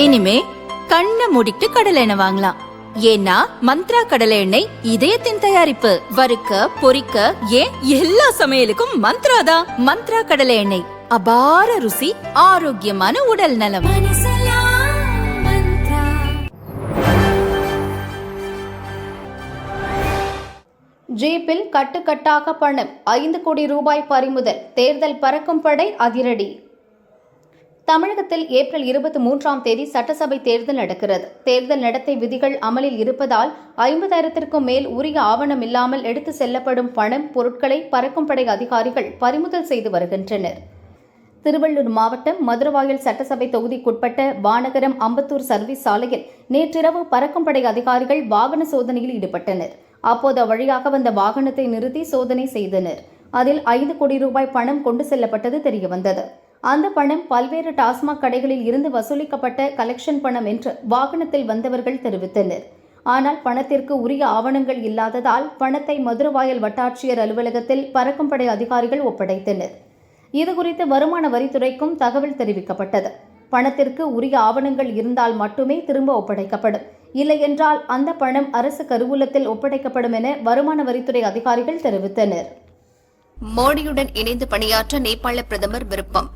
இனிமே கண்ணை மூடிட்டு கடலை எண்ணெய் வாங்கலாம். ஏன்னா மந்த்ரா கடலை எண்ணெய் இதயத்தின் தயாரிப்பு. வறுக்க பொரிக்க ஏன் எல்லா சமையலுக்கும் மந்த்ரா தான். மந்த்ரா கடலை எண்ணெய், அபார ருசி, ஆரோக்கியமான உடல் நலம். ஜீப்பில் கட்டுக்கட்டாக பணம், 5 கோடி ரூபாய் பறிமுதல். தேர்தல் பறக்கும் படை அதிரடி. தமிழகத்தில் ஏப்ரல் 23ஆம் தேதி சட்டசபை தேர்தல் நடக்கிறது. தேர்தல் நடத்தை விதிகள் அமலில் இருப்பதால் 50,000க்கும் மேல் உரிய ஆவணம் இல்லாமல் எடுத்து செல்லப்படும் பணம், பொருட்களை பறக்கும் படை அதிகாரிகள் பறிமுதல் செய்து வருகின்றனர். திருவள்ளூர் மாவட்டம் மதுரவாயல் சட்டசபை தொகுதிக்குட்பட்ட வானகரம் அம்பத்தூர் சர்வீஸ் சாலையில் நேற்றிரவு பறக்கும் படை அதிகாரிகள் வாகன சோதனையில் ஈடுபட்டனர். அப்போது அவ்வழியாக வந்த வாகனத்தை நிறுத்தி சோதனை செய்தனர். அதில் 5 கோடி ரூபாய் பணம் கொண்டு செல்லப்பட்டது தெரியவந்தது. அந்த பணம் பல்வேறு டாஸ்மாக் கடைகளில் இருந்து வசூலிக்கப்பட்ட கலெக்ஷன் பணம் என்று வாகனத்தில் வந்தவர்கள் தெரிவித்தனர். ஆனால் பணத்திற்கு உரிய ஆவணங்கள் இல்லாததால் பணத்தை மதுரவாயல் வட்டாட்சியர் அலுவலகத்தில் பறக்கும் படை அதிகாரிகள் ஒப்படைத்தனர். இதுகுறித்து வருமான வரித்துறைக்கும் தகவல் தெரிவிக்கப்பட்டது. பணத்திற்கு உரிய ஆவணங்கள் இருந்தால் மட்டுமே திரும்ப ஒப்படைக்கப்படும், இல்லையென்றால் அந்த பணம் அரசு கருவூலத்தில் ஒப்படைக்கப்படும் என வருமான வரித்துறை அதிகாரிகள் தெரிவித்தனர். மோடியுடன் இணைந்து பணியாற்ற நேபாள பிரதமர் விருப்பம்.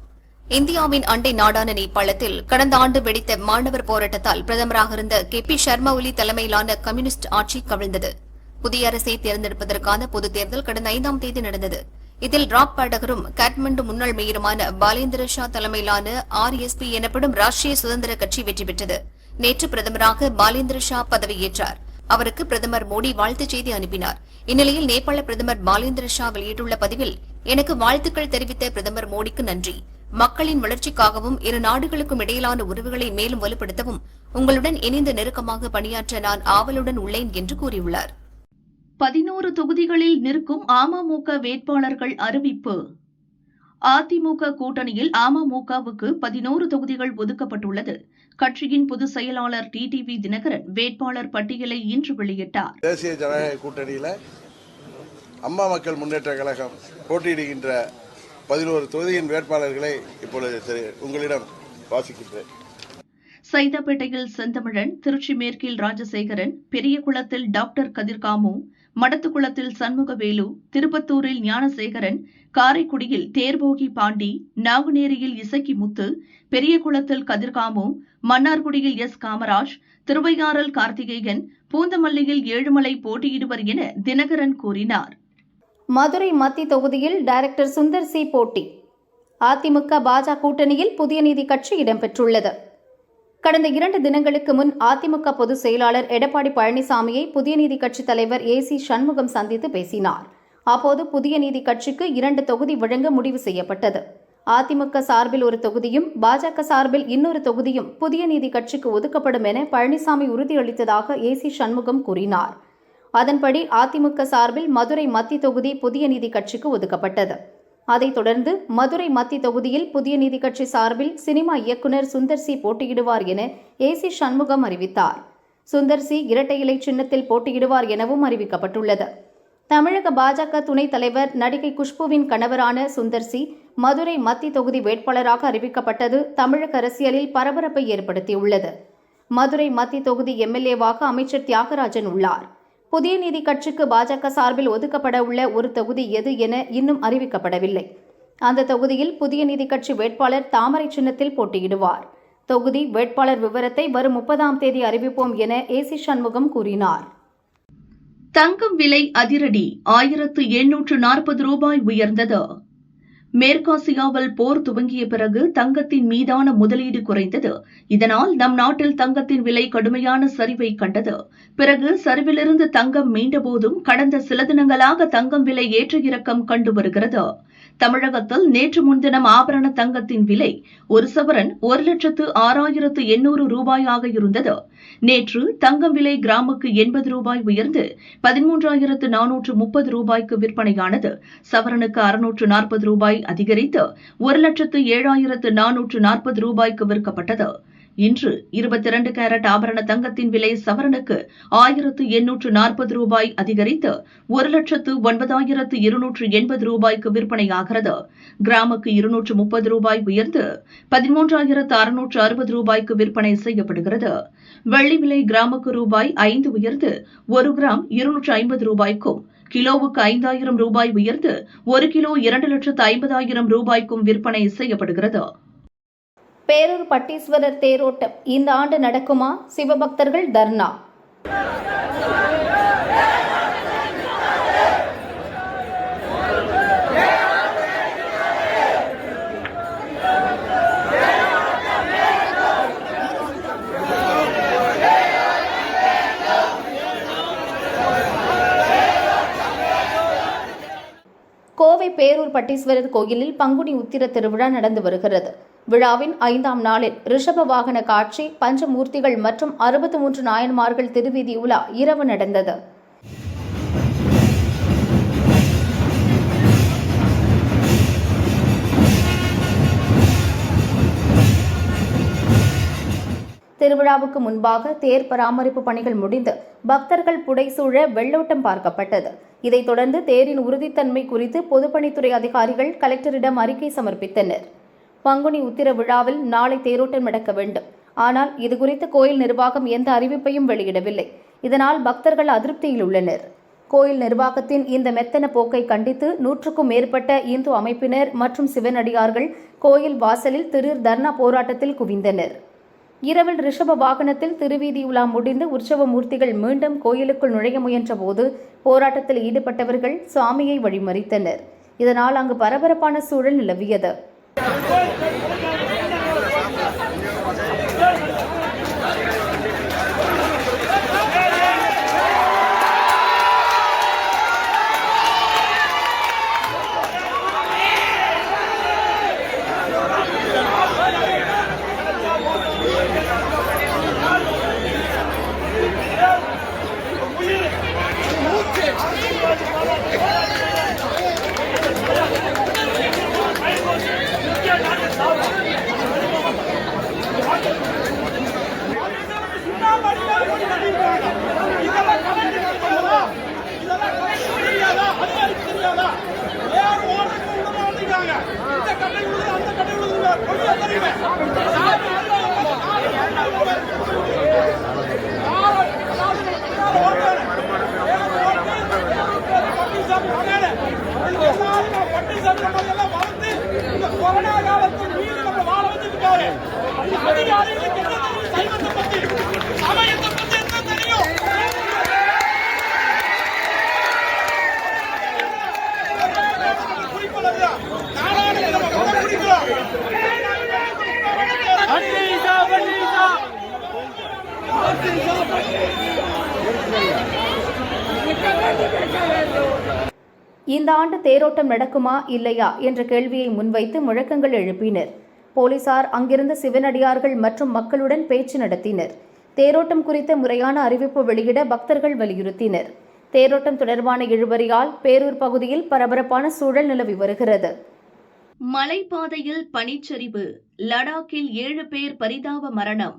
இந்தியாவின் அண்டை நாடான நேபாளத்தில் கடந்த ஆண்டு வெடித்த மாணவர் போராட்டத்தால் பிரதமராக இருந்த KP சர்மா ஒலி தலைமையிலான கம்யூனிஸ்ட் ஆட்சி கவிழ்ந்தது. புதிய அரசை தேர்ந்தெடுப்பதற்கான பொதுத் தேர்தல் கடந்த 5ஆம் தேதி நடந்தது. இதில் ராப் பாடகரும் காட்மண்டு முன்னாள் மேயருமான பாலேந்திர ஷா தலைமையிலான RSP எனப்படும் ராஷ்டிரிய சுதந்திர கட்சி வெற்றி பெற்றது. நேற்று பிரதமராக பாலேந்திர ஷா பதவியேற்றார். அவருக்கு பிரதமர் மோடி வாழ்த்துச் செய்தி அனுப்பினார். இந்நிலையில் நேபாள பிரதமர் பாலேந்திர ஷா வெளியிட்டுள்ள பதிவில், எனக்கு வாழ்த்துக்கள் தெரிவித்த பிரதமர் மோடிக்கு நன்றி. மக்களின் வளர்ச்சிக்காகவும் இரு நாடுகளுக்கும் இடையிலான உறவுகளை மேலும் வலுப்படுத்தவும் உங்களுடன் இணைந்து நெருக்கமாக பணியாற்ற நான் ஆவலுடன் உள்ளேன் என்று கூறியுள்ளார். 11 தொகுதிகளில் நிற்கும் அமமுக வேட்பாளர்கள் அறிவிப்பு. அதிமுக கூட்டணியில் அமமுகவுக்கு 11 தொகுதிகள் ஒதுக்கப்பட்டுள்ளது. கட்சியின் பொதுச் செயலாளர் TTV தினகரன் வேட்பாளர் பட்டியலை இன்று வெளியிட்டார். தேசிய ஜனநாயக கூட்டணியில் அம்மா மக்கள் முன்னேற்ற கழகம் போட்டியிடுகின்ற 11 தொகுதியின் வேட்பாளர்களை இப்பொழுது உங்களிடம் வாசிக்கின்றேன். சைதாப்பேட்டையில் செந்தமிழன், திருச்சி மேற்கில் ராஜசேகரன், பெரியகுளத்தில் டாக்டர் கதிர்காமு, மடத்துக்குளத்தில் சண்முகவேலு, திருப்பத்தூரில் ஞானசேகரன், காரைக்குடியில் தேர்போகி பாண்டி, நாங்குநேரியில் இசக்கி முத்து, பெரியகுளத்தில் கதிர்காமு, மன்னார்குடியில் S காமராஜ், திருவையாறில் கார்த்திகேயன், பூந்தமல்லியில் ஏழுமலை போட்டியிடுவர் என தினகரன் கூறினார். மதுரை மத்திய தொகுதியில் டைரக்டர் சுந்தர் சி போட்டி. அதிமுக பாஜக கூட்டணியில் புதிய நீதி கட்சி இடம்பெற்றுள்ளது. கடந்த 2 தினங்களுக்கு முன் அதிமுக பொதுச் செயலாளர் எடப்பாடி பழனிசாமியை புதிய நீதி கட்சி தலைவர் AC சண்முகம் சந்தித்து பேசினார். அப்போது புதிய நீதி கட்சிக்கு 2 தொகுதி வழங்க முடிவு செய்யப்பட்டது. அதிமுக சார்பில் ஒரு தொகுதியும் பாஜக சார்பில் இன்னொரு தொகுதியும் புதிய நீதி கட்சிக்கு ஒதுக்கப்படும் என பழனிசாமி உறுதியளித்ததாக AC சண்முகம் கூறினார். அதன்படி அதிமுக சார்பில் மதுரை மத்திய தொகுதி புதிய நீதி கட்சிக்கு ஒதுக்கப்பட்டது. அதைத் தொடர்ந்து மதுரை மத்திய தொகுதியில் புதிய நீதி கட்சி சார்பில் சினிமா இயக்குநர் சுந்தர் சி போட்டியிடுவார் என AC சண்முகம் அறிவித்தார். சுந்தர் சி இரட்டை இலை சின்னத்தில் போட்டியிடுவார் எனவும் அறிவிக்கப்பட்டுள்ளது. தமிழக பாஜக துணைத் தலைவர் நடிகை குஷ்புவின் கணவரான சுந்தர் சி மதுரை மத்திய தொகுதி வேட்பாளராக அறிவிக்கப்பட்டது தமிழக அரசியலில் பரபரப்பை ஏற்படுத்தியுள்ளது. மதுரை மத்திய தொகுதி MLA-வாக அமைச்சர் தியாகராஜன் உள்ளார். புதிய நீதி கட்சிக்கு பாஜக சார்பில் ஒதுக்கப்பட உள்ள ஒரு தொகுதி எது என இன்னும் அறிவிக்கப்படவில்லை. அந்த தொகுதியில் புதிய நீதி கட்சி வேட்பாளர் தாமரை சின்னத்தில் போட்டியிடுவார். தொகுதி வேட்பாளர் விவரத்தை வரும் 30ஆம் தேதி அறிவிப்போம் என AC சண்முகம் கூறினார். தங்கம் விலை அதிரடி, 1840 ரூபாய் உயர்ந்தது. மேற்காசியாவில் போர் துவங்கிய பிறகு தங்கத்தின் மீதான முதலீடு குறைந்தது. இதனால் நம் நாட்டில் தங்கத்தின் விலை கடுமையான சரிவை கண்டது. பிறகு சரிவிலிருந்து தங்கம் மீண்டபோதும் கடந்த சில தினங்களாக தங்கம் விலை ஏற்ற இறக்கம் கண்டு வருகிறது. தமிழகத்தில் நேற்று முன்தினம் ஆபரண தங்கத்தின் விலை ஒரு சவரன் 1,06,800 ரூபாயாக இருந்தது. நேற்று தங்கம் விலை கிராமுக்கு 80 ரூபாய் உயர்ந்து 13,430 ரூபாய்க்கு விற்பனையானது. சவரனுக்கு 640 ரூபாய் அதிகரித்து 1,07,440 ரூபாய்க்கு விற்கப்பட்டது. இன்று 22 கேரட் ஆபரண தங்கத்தின் விலை சவரனுக்கு 1840 ரூபாய் அதிகரித்து 1,09,280 ரூபாய்க்கு விற்பனையாகிறது. கிராமுக்கு 230 ரூபாய் உயர்ந்து 13,660 ரூபாய்க்கு விற்பனை செய்யப்படுகிறது. வெள்ளி விலை கிராமுக்கு ரூபாய் 5 உயர்ந்து 1 கிராம் 250 ரூபாய்க்கும், கிலோவுக்கு 5,000 ரூபாய் உயர்ந்து 1 கிலோ 2,50,000 ரூபாய்க்கும் விற்பனை செய்யப்படுகிறது. பேரூர் பட்டீஸ்வரர் தேரோட்டம் இந்த ஆண்டு நடக்குமா? சிவபக்தர்கள் தர்ணா. கோவை பேரூர் பட்டீஸ்வரர் கோயிலில் பங்குனி உத்திர திருவிழா நடந்து வருகிறது. விழாவின் 5ஆம் நாளில் ரிஷப வாகன காட்சி, பஞ்சமூர்த்திகள் மற்றும் 63 நாயன்மார்கள் திருவீதி உலா இரவு நடந்தது. திருவிழாவுக்கு முன்பாக தேர் பராமரிப்பு பணிகள் முடிந்து பக்தர்கள் புடைசூழ வெள்ளோட்டம் பார்க்கப்பட்டது. இதைத் தொடர்ந்து தேரின் உறுதித்தன்மை குறித்து பொதுப்பணித்துறை அதிகாரிகள் கலெக்டரிடம் அறிக்கை சமர்ப்பித்தனர். பங்குனி உத்திர விழாவில் நாளை தேரோட்டம் நடக்க வேண்டும். ஆனால் இதுகுறித்து கோயில் நிர்வாகம் எந்த அறிவிப்பையும் வெளியிடவில்லை. இதனால் பக்தர்கள் அதிருப்தியில் உள்ளனர். கோயில் நிர்வாகத்தின் இந்த மெத்தன போக்கை கண்டித்து 100க்கும் மேற்பட்ட இந்து அமைப்பினர் மற்றும் சிவனடியார்கள் கோயில் வாசலில் திடீர் தர்ணா போராட்டத்தில் குவிந்தனர். இரவில் ரிஷப வாகனத்தில் திருவீதி உலா முடிந்து உற்சவ மூர்த்திகள் மீண்டும் கோயிலுக்குள் நுழைய முயன்ற போது போராட்டத்தில் ஈடுபட்டவர்கள் சுவாமியை வழிமறித்தனர். இதனால் அங்கு பரபரப்பான சூழல் நிலவியது. இந்த ஆண்டு தேரோட்டம் நடக்குமா இல்லையா என்ற கேள்வியை முன்வைத்து முழக்கங்கள் எழுப்பினர். போலீசார் அங்கிருந்த சிவனடியார்கள் மற்றும் மக்களுடன் பேச்சு நடத்தினர். தேரோட்டம் குறித்த முறையான அறிவிப்பு வெளியிட பக்தர்கள் வலியுறுத்தினர். தேரோட்டம் தொடர்பான இழுபறியால் பேரூர் பகுதியில் பரபரப்பான சூழல் நிலவி வருகிறது. மலைப்பாதையில் பனிச்சரிவு, லடாக்கில் 7 பேர் பரிதாப மரணம்.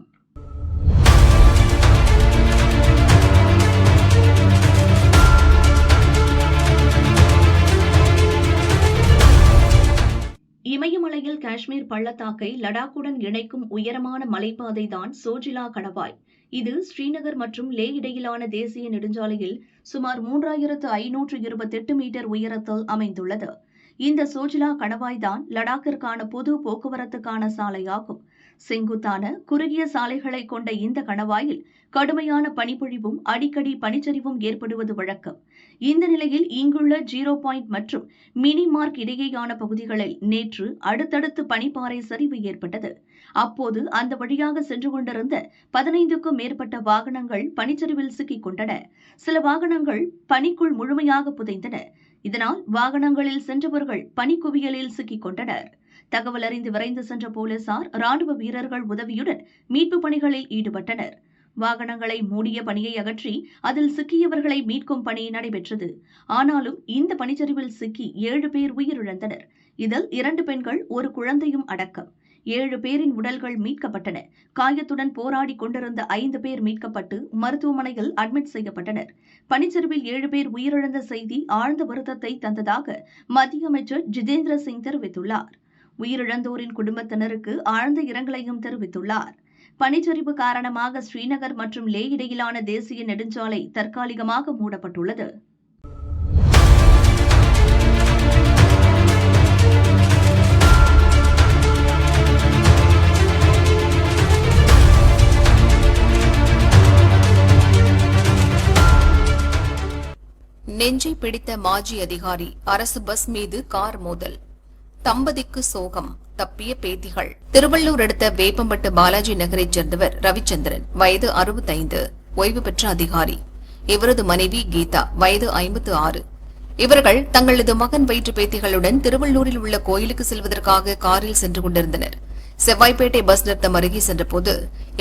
இமயமலையில் காஷ்மீர் பள்ளத்தாக்கை லடாக்குடன் இணைக்கும் உயரமான மலைப்பாதைதான் சோஜிலா கணவாய். இது ஸ்ரீநகர் மற்றும் லே இடையிலான தேசிய நெடுஞ்சாலையில் சுமார் 3528 மீட்டர் உயரத்தில் அமைந்துள்ளது. இந்த சோஜிலா கணவாய்தான் லடாக்கிற்கான பொது போக்குவரத்துக்கான சாலையாகும். செங்குத்தான குறுகிய சாலைகளை கொண்ட இந்த கணவாயில் கடுமையான பனிப்பொழிவும் அடிக்கடி பனிச்சரிவும் ஏற்படுவது வழக்கம். இந்த நிலையில் இங்குள்ள 0 பாயிண்ட் மற்றும் மினி மார்க் இடையேயான பகுதிகளில் நேற்று அடுத்தடுத்து பனிப்பாறை சரிவு ஏற்பட்டது. அப்போது அந்த வழியாக சென்று கொண்டிருந்த 15க்கும் மேற்பட்ட வாகனங்கள் பனிச்சரிவில் சிக்கிக் கொண்டன. சில வாகனங்கள் பனிக்குள் முழுமையாக புதைந்தன. இதனால் வாகனங்களில் சென்றவர்கள் பனிக்குவியலில் சிக்கிக் கொண்டனர். தகவல் அறிந்து விரைந்து சென்ற போலீசார் ராணுவ வீரர்கள் உதவியுடன் மீட்புப் பணிகளில் ஈடுபட்டனர். வாகனங்களை மூடிய பனியை அகற்றி அதில் சிக்கியவர்களை மீட்கும் பணி நடைபெற்றது. ஆனாலும் இந்த பனிச்சரிவில் சிக்கி 7 பேர் உயிரிழந்தனர். இதில் 2 பெண்கள், 1 குழந்தையும் அடக்கம். 7 பேரின் உடல்கள் மீட்கப்பட்டன. காயத்துடன் போராடி கொண்டிருந்த 5 பேர் மீட்கப்பட்டு மருத்துவமனையில் அட்மிட் செய்யப்பட்டனர். பனிச்சரிவில் 7 பேர் உயிரிழந்த செய்தி ஆழ்ந்த வருத்தத்தை தந்ததாக மத்திய அமைச்சர் ஜிதேந்திர சிங் தெரிவித்துள்ளார். உயிரிழந்தோரின் குடும்பத்தினருக்கு ஆழ்ந்த இரங்கலையும் தெரிவித்துள்ளார். பனிச்சரிவு காரணமாக ஸ்ரீநகர் மற்றும் லே இடையிலான தேசிய நெடுஞ்சாலை தற்காலிகமாக மூடப்பட்டுள்ளது. நெஞ்சை பிடித்த மாஜி அதிகாரி, அரசு பஸ் மீது கார் மோதல், தம்பதிக்கு சோகம், தப்பிய பேத்திகள். திருவள்ளூர் அடுத்த வேப்பம்பட்டு பாலாஜி நகரைச் சேர்ந்தவர் ரவிச்சந்திரன், வயது 65, ஓய்வு பெற்ற அதிகாரி. இவரது மனைவி கீதா, வயது 56. இவர்கள் தங்களது மகன் வயிற்று பேத்திகளுடன் திருவள்ளூரில் உள்ள கோயிலுக்கு செல்வதற்காக காரில் சென்று கொண்டிருந்தனர். செவ்வாய்ப்பேட்டை பஸ் நிறுத்தம் அருகே சென்றபோது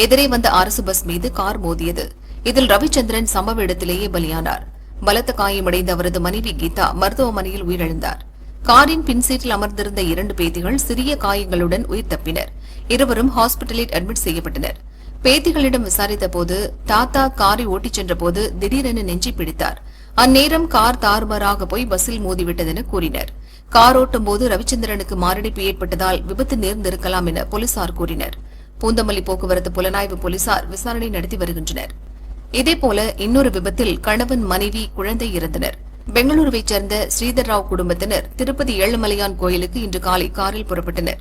எதிரே வந்த அரசு பஸ் மீது கார் மோதியது. இதில் ரவிச்சந்திரன் சம்பவ இடத்திலேயே பலியானார். பலத்த காயமடைந்த அவரது மனைவி கீதா மருத்துவமனையில் உயிரிழந்தார். காரின் பின்சீட்டில் அமர்ந்திருந்த 2 பேத்திகள் சிறிய காயங்களுடன் உயிர் தப்பினர். இருவரும் ஹாஸ்பிட்டலில் அட்மிட் செய்யப்பட்டனர். பேத்திகளிடம் விசாரித்தபோது தாத்தா காரை ஓட்டிச் சென்றபோது திடீரென நெஞ்சை பிடித்தார். அந்நேரம் கார் தாறுமாறாக போய் பஸ்ஸில் மோதிவிட்டது என கூறினர். கார் ஓட்டும் போது ரவிச்சந்திரனுக்கு மாரடைப்பு ஏற்பட்டதால் விபத்து நேர்ந்திருக்கலாம் என போலீசார் கூறினர். பூந்தமல்லி போக்குவரத்து புலனாய்வு போலீசார் விசாரணை நடத்தி வருகின்றனர். இதேபோல இன்னொரு விபத்தில் கணவன், மனைவி, குழந்தை இறந்தனர். பெங்களூருவைச் சேர்ந்த ஸ்ரீதர் ராவ் குடும்பத்தினர் திருப்பதி ஏழுமலையான் கோயிலுக்கு இன்று காலை காரில் புறப்பட்டனர்.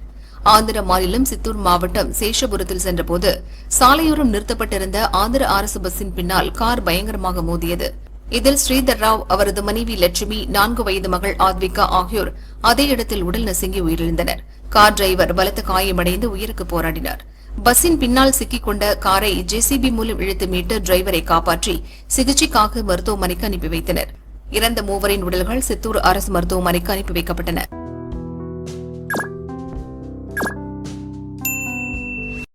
ஆந்திர மாநிலம் சித்தூர் மாவட்டம் சேஷபுரத்தில் சென்றபோது சாலையோரம் நிறுத்தப்பட்டிருந்த ஆந்திர அரசு பஸ்ஸின் பின்னால் கார் பயங்கரமாக மோதியது. இதில் ஸ்ரீதர் ராவ், அவரது மனைவி லட்சுமி, 4 வயது மகள் ஆத்விகா ஆகியோர் அதே இடத்தில் உடல் நசுங்கி உயிரிழந்தனர். கார் டிரைவர் பலத்த காயமடைந்து உயிருக்கு போராடினார். பஸ்ஸின் பின்னால் சிக்கிக் கொண்ட காரை ஜேசிபி மூலம் இழுத்து மீட்டு டிரைவரை காப்பாற்றி சிகிச்சைக்காக மருத்துவமனைக்கு அனுப்பி வைத்தனர். இறந்த 3 உடல்கள் சித்தூர் அரசு மருத்துவமனைக்கு அனுப்பி வைக்கப்பட்டன.